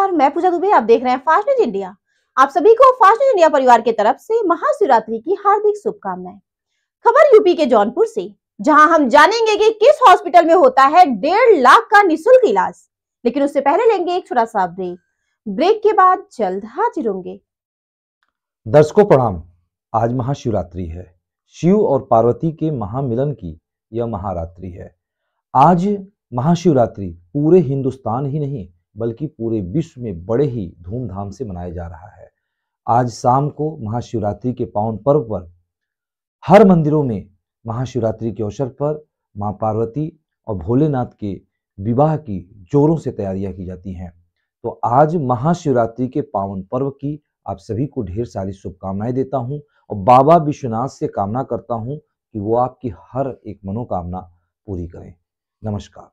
नमस्कार, मैं पूजा दुबे। आप देख रहे हैं फास्ट न्यूज इंडिया। आप सभी को फास्ट न्यूज इंडिया परिवार की तरफ से महाशिवरात्रि की हार्दिक शुभकामनाएं। खबर यूपी के जौनपुर से, जहां हम जानेंगे कि किस हॉस्पिटल में होता है 1.5 लाख का निःशुल्क इलाज। लेकिन उससे पहले लेंगे एक छोटा सा ब्रेक। ब्रेक के बाद जल्द हाजिर होंगे। दर्शकों प्रणाम। आज महाशिवरात्रि है। शिव और पार्वती के महामिलन की यह महारात्रि है। आज महाशिवरात्रि पूरे हिंदुस्तान ही नहीं बल्कि पूरे विश्व में बड़े ही धूमधाम से मनाया जा रहा है। आज शाम को महाशिवरात्रि के पावन पर्व पर हर मंदिरों में महाशिवरात्रि के अवसर पर मां पार्वती और भोलेनाथ के विवाह की जोरों से तैयारियां की जाती हैं। तो आज महाशिवरात्रि के पावन पर्व की आप सभी को ढेर सारी शुभकामनाएं देता हूं और बाबा विश्वनाथ से कामना करता हूं कि वो आपकी हर एक मनोकामना पूरी करें। नमस्कार।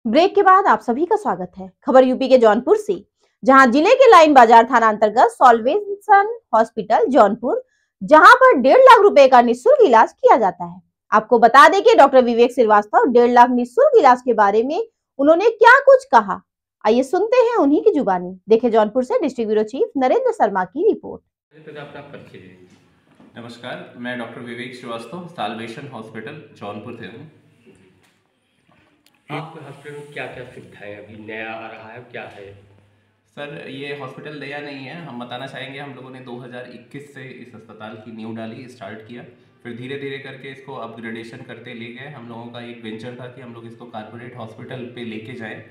ब्रेक के बाद आप सभी का स्वागत है। खबर यूपी के जौनपुर से, जहां जिले के लाइन बाजार थाना अंतर्गत सॉल्वेशन हॉस्पिटल जौनपुर, जहां पर 1.5 लाख रुपए का निःशुल्क इलाज किया जाता है। आपको बता दें कि डॉक्टर विवेक श्रीवास्तव 1.5 लाख निःशुल्क इलाज के बारे में उन्होंने क्या कुछ कहा। आइए सुनते हैं उन्हीं की जुबानी। देखें जौनपुर से district bureau chief Narendra Sharma की रिपोर्ट। नमस्कार, मैं डॉक्टर विवेक श्रीवास्तव साल्वेशन हॉस्पिटल जौनपुर से हूँ। आपके हॉस्पिटल में क्या क्या सुविधाएं अभी नया आ रहा है, क्या है? सर, ये हॉस्पिटल नया नहीं है। हम बताना चाहेंगे, हम लोगों ने 2021 से इस अस्पताल की नींव डाली, स्टार्ट किया। फिर धीरे धीरे करके इसको अपग्रेडेशन करते ले गए। हम लोगों का एक वेंचर था कि हम लोग इसको कारपोरेट हॉस्पिटल पे लेके जाएं।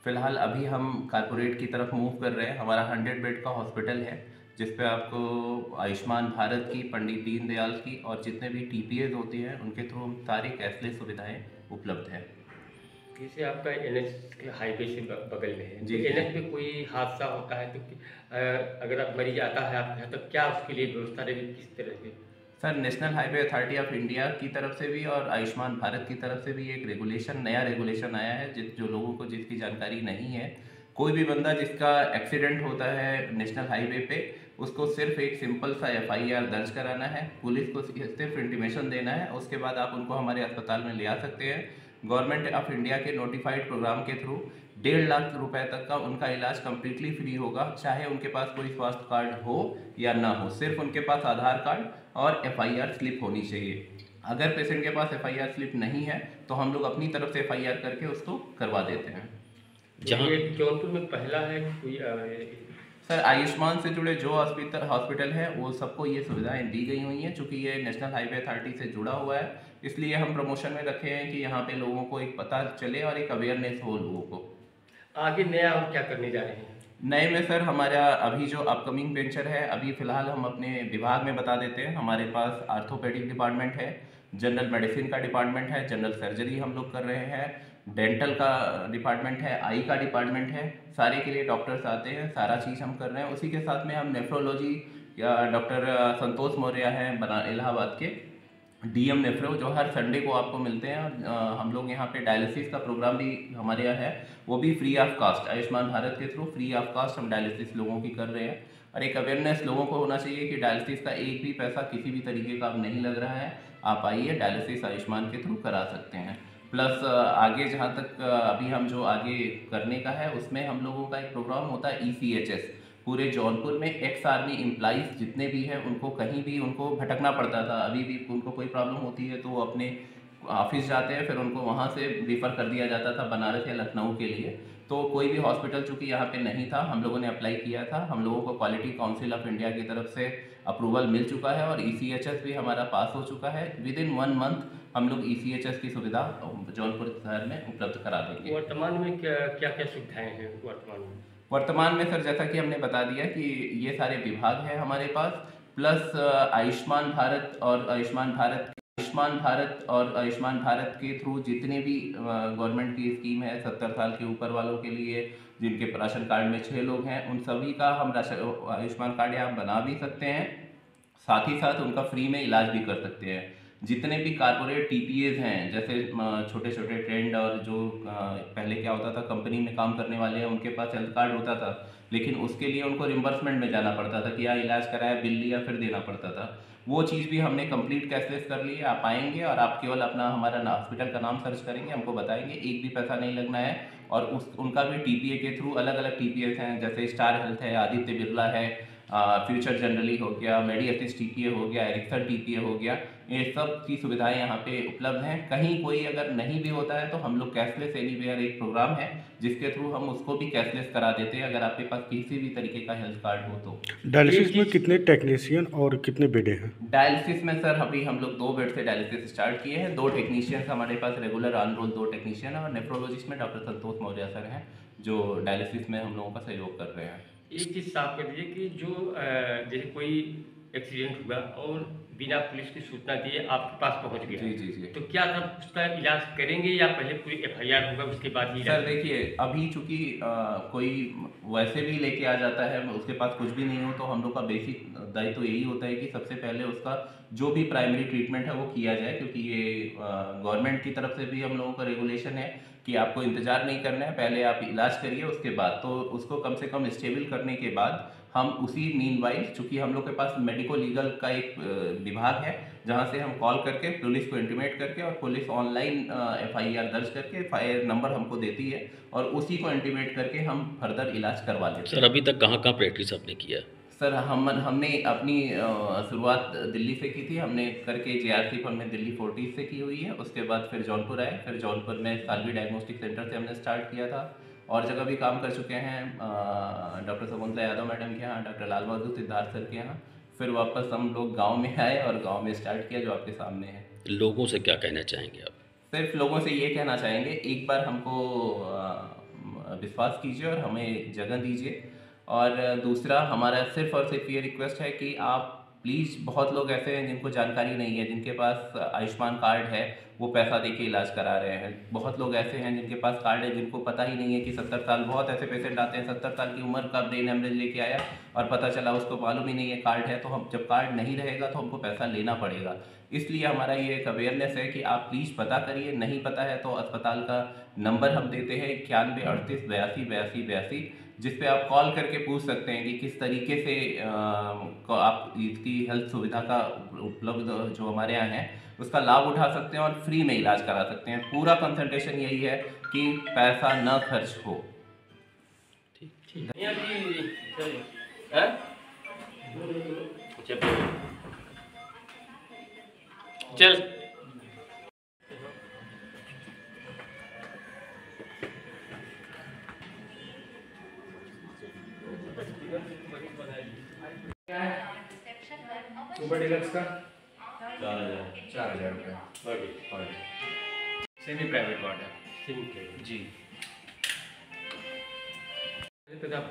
फिलहाल अभी हम कारपोरेट की तरफ मूव कर रहे हैं। हमारा 100 बेड का हॉस्पिटल है, जिस पे आपको आयुष्मान भारत की, पंडित दीनदयाल की और जितने भी TPAs होती हैं उनके थ्रू सारी कैशलेस सुविधाएँ उपलब्ध हैं। जैसे आपका NH के हाईवे से बगल में है, जी, तो NH पे कोई हादसा होता है तो अगर आप मरीज आता है आपके यहाँ, तो क्या उसके लिए व्यवस्था रहेगी, किस तरह से? Sir, national highway authority of India की तरफ से भी और आयुष्मान भारत की तरफ से भी एक नया रेगुलेशन आया है, जो लोगों को जिसकी जानकारी नहीं है। कोई भी बंदा जिसका एक्सीडेंट होता है नेशनल हाईवे पे, उसको सिर्फ एक सिंपल सा FIR दर्ज कराना है, पुलिस को सिर्फ इंटीमेशन देना है। उसके बाद आप उनको हमारे अस्पताल में ले आ सकते हैं। गवर्नमेंट ऑफ इंडिया के नोटिफाइड प्रोग्राम के थ्रू 1.5 लाख रुपए तक का उनका इलाज कम्प्लीटली फ्री होगा, चाहे उनके पास कोई स्वास्थ्य कार्ड हो या ना हो। सिर्फ उनके पास आधार कार्ड और FIR स्लिप होनी चाहिए। अगर पेशेंट के पास FIR स्लिप नहीं है तो हम लोग अपनी तरफ से FIR करके उसको करवा देते हैं। जहाँ ये जौनपुर में पहला है कोई सर, आयुष्मान से जुड़े जो हॉस्पिटल है वो सबको ये सुविधाएं दी गई हुई हैं। चूँकि ये नेशनल हाईवे अथॉरिटी से जुड़ा हुआ है, इसलिए हम प्रमोशन में रखे हैं कि यहाँ पे लोगों को एक पता चले और एक अवेयरनेस हो लोगों को। आगे नया हम क्या करने जा रहे हैं? नए में सर, हमारा अभी जो अपकमिंग वेंचर है, अभी फ़िलहाल हम अपने विभाग में बता देते हैं। हमारे पास आर्थोपेडिक डिपार्टमेंट है, जनरल मेडिसिन का डिपार्टमेंट है, जनरल सर्जरी हम लोग कर रहे हैं, डेंटल का डिपार्टमेंट है, आई का डिपार्टमेंट है। सारे के लिए डॉक्टर्स आते हैं, सारा चीज़ हम कर रहे हैं। उसी के साथ में हम नेफ्रोलॉजी या डॉक्टर संतोष मौर्य हैं इलाहाबाद के DM नेफ्रो, जो हर संडे को आपको मिलते हैं। हम लोग यहाँ पे डायलिसिस का प्रोग्राम भी हमारे यहाँ है, वो भी free of cost, Ayushman Bharat के थ्रू फ्री ऑफ कास्ट हम डायलिसिस लोगों की कर रहे हैं। और एक अवेयरनेस लोगों को होना चाहिए कि डायलिसिस का एक भी पैसा किसी भी तरीके का अब नहीं लग रहा है। आप आइए, डायलिसिस आयुष्मान के थ्रू करा सकते हैं। प्लस आगे जहाँ तक अभी हम जो आगे करने का है, उसमें हम लोगों का एक प्रोग्राम होता है ECHS। पूरे जौनपुर में एक्स आर्मी एम्प्लॉइज़ जितने भी हैं, उनको कहीं भी उनको भटकना पड़ता था। अभी भी उनको कोई प्रॉब्लम होती है तो वो अपने ऑफिस जाते हैं, फिर उनको वहाँ से रिफ़र कर दिया जाता था बनारस या लखनऊ के लिए। तो कोई भी हॉस्पिटल चूँकि यहाँ पे नहीं था, हम लोगों ने अप्लाई किया था। हम लोगों को क्वालिटी काउंसिल ऑफ इंडिया की तरफ से अप्रूवल मिल चुका है और ECHS भी हमारा पास हो चुका है। विदिन 1 मंथ हम लोग ECHS की सुविधा जौनपुर शहर में उपलब्ध करा देंगे। वर्तमान में क्या क्या सुविधाएं हैं वर्तमान में सर, जैसा कि हमने बता दिया कि ये सारे विभाग हैं हमारे पास, प्लस आयुष्मान भारत और आयुष्मान भारत के थ्रू जितने भी गवर्नमेंट की स्कीम है 70 साल के ऊपर वालों के लिए, जिनके राशन कार्ड में 6 लोग हैं, उन सभी का हम आयुष्मान कार्ड यहाँ बना भी सकते हैं। साथ ही साथ उनका फ्री में इलाज भी कर सकते हैं। जितने भी कारपोरेट TPAs हैं, जैसे छोटे छोटे ट्रेंड और जो पहले क्या होता था, कंपनी में काम करने वाले हैं, उनके पास हेल्थ कार्ड होता था, लेकिन उसके लिए उनको रिम्बर्समेंट में जाना पड़ता था कि यहाँ इलाज कराया, बिल लिया, फिर देना पड़ता था। वो चीज़ भी हमने कंप्लीट कैशलेस कर ली है। आप आएंगे और आप केवल अपना हमारा हॉस्पिटल का नाम सर्च करेंगे, हमको बताएंगे, एक भी पैसा नहीं लगना है। और उनका भी टीपीए के थ्रू अलग अलग टीपीएस हैं, जैसे स्टार हेल्थ है, आदित्य बिरला है, फ्यूचर जनरली हो गया, मेडी असिस्ट टीपीए हो गया, एरिक्सन टीपीए हो गया, ये सब की सुविधाएं यहाँ पे उपलब्ध हैं। कहीं कोई अगर नहीं भी होता है तो हम लोग कैशलेस एनीवेयर एक प्रोग्राम है जिसके थ्रू हम उसको भी कैशलेस करा देते हैं, अगर आपके पास किसी भी तरीके का हेल्थ कार्ड हो तो। डायलिसिस में कितने टेक्नीशियन और कितने बेडे हैं? डायलिसिस में सर अभी हम लोग 2 बेड से डायलिसिस स्टार्ट किए हैं। 2 टेक्नीशियंस हमारे पास रेगुलर ऑन रोल 2 टेक्नीशियन है, और नेफ्रोलॉजिस्ट में डॉक्टर संतोष मौर्य सर हैं जो डायलिसिस में हम लोगों का सहयोग कर रहे हैं। एक चीज़ साफ कर दीजिए कि जो जैसे कोई एक्सीडेंट हुआ और बिना पुलिस की सूचना दिए आपके पास पहुंच गया, जी जी जी। तो क्या तब उसका इलाज करेंगे या पहले पूरी एफआईआर होगा उसके बाद ही? सर देखिए, अभी चूंकि कोई वैसे भी लेके आ जाता है, उसके पास कुछ भी नहीं हो, तो हम लोग का बेसिक दायित्व तो यही होता है कि सबसे पहले उसका जो भी प्राइमरी ट्रीटमेंट है वो किया जाए, क्योंकि ये गवर्नमेंट की तरफ से भी हम लोगों का रेगुलेशन है कि आपको इंतजार नहीं करना है, पहले आप इलाज करिए, उसके बाद तो उसको कम से कम स्टेबल करने के बाद हम उसी मीनवाइल, चूंकि हम लोग के पास मेडिको लीगल का एक विभाग है जहां से हम कॉल करके पुलिस को इंटीमेट करके, और पुलिस ऑनलाइन एफआईआर दर्ज करके एफआईआर नंबर हमको देती है, और उसी को इंटीमेट करके हम फर्दर इलाज करवा लेते हैं। सर अभी तक कहाँ कहाँ प्रैक्टिस आपने किया? सर हमने अपनी शुरुआत दिल्ली से की थी, हमने करके जेआरसी हमने दिल्ली फोर्टिस से की हुई है, उसके बाद फिर जौनपुर आए, फिर जौनपुर में सालवी डायग्नोस्टिक सेंटर से हमने स्टार्ट किया था, और जगह भी काम कर चुके हैं, डॉक्टर शकुंतला यादव मैडम के यहाँ, डॉक्टर लाल बहादुर सिद्धार्थ सर के यहाँ, फिर वापस हम लोग गांव में आए और गांव में स्टार्ट किया जो आपके सामने है। लोगों से क्या कहना चाहेंगे आप? सिर्फ लोगों से ये कहना चाहेंगे, एक बार हमको विश्वास कीजिए और हमें जगह दीजिए, और दूसरा हमारा सिर्फ और सिर्फ ये रिक्वेस्ट है कि आप प्लीज़, बहुत लोग ऐसे हैं जिनको जानकारी नहीं है, जिनके पास आयुष्मान कार्ड है वो पैसा दे के इलाज करा रहे हैं, बहुत लोग ऐसे हैं जिनके पास कार्ड है जिनको पता ही नहीं है कि 70 साल, बहुत ऐसे पेशेंट आते हैं 70 साल की उम्र का ब्रेन हेमरेज लेके आया और पता चला उसको मालूम ही नहीं है कार्ड है, तो हम जब कार्ड नहीं रहेगा तो हमको पैसा लेना पड़ेगा। इसलिए हमारा ये एक अवेयरनेस है कि आप प्लीज़ पता करिए, नहीं पता है तो अस्पताल का नंबर हम देते हैं 91 38 82 82 82, जिस पे आप कॉल करके पूछ सकते हैं कि किस तरीके से आप इसकी हेल्थ सुविधा का उपलब्ध जो हमारे यहाँ है उसका लाभ उठा सकते हैं और फ्री में इलाज करा सकते हैं। पूरा कंसंट्रेशन यही है कि पैसा न खर्च हो। ठीक चल सुपर डिलक्स का 4,000 रुपये सेमी प्राइवेट वार्ड है ठीक है जी। तो आप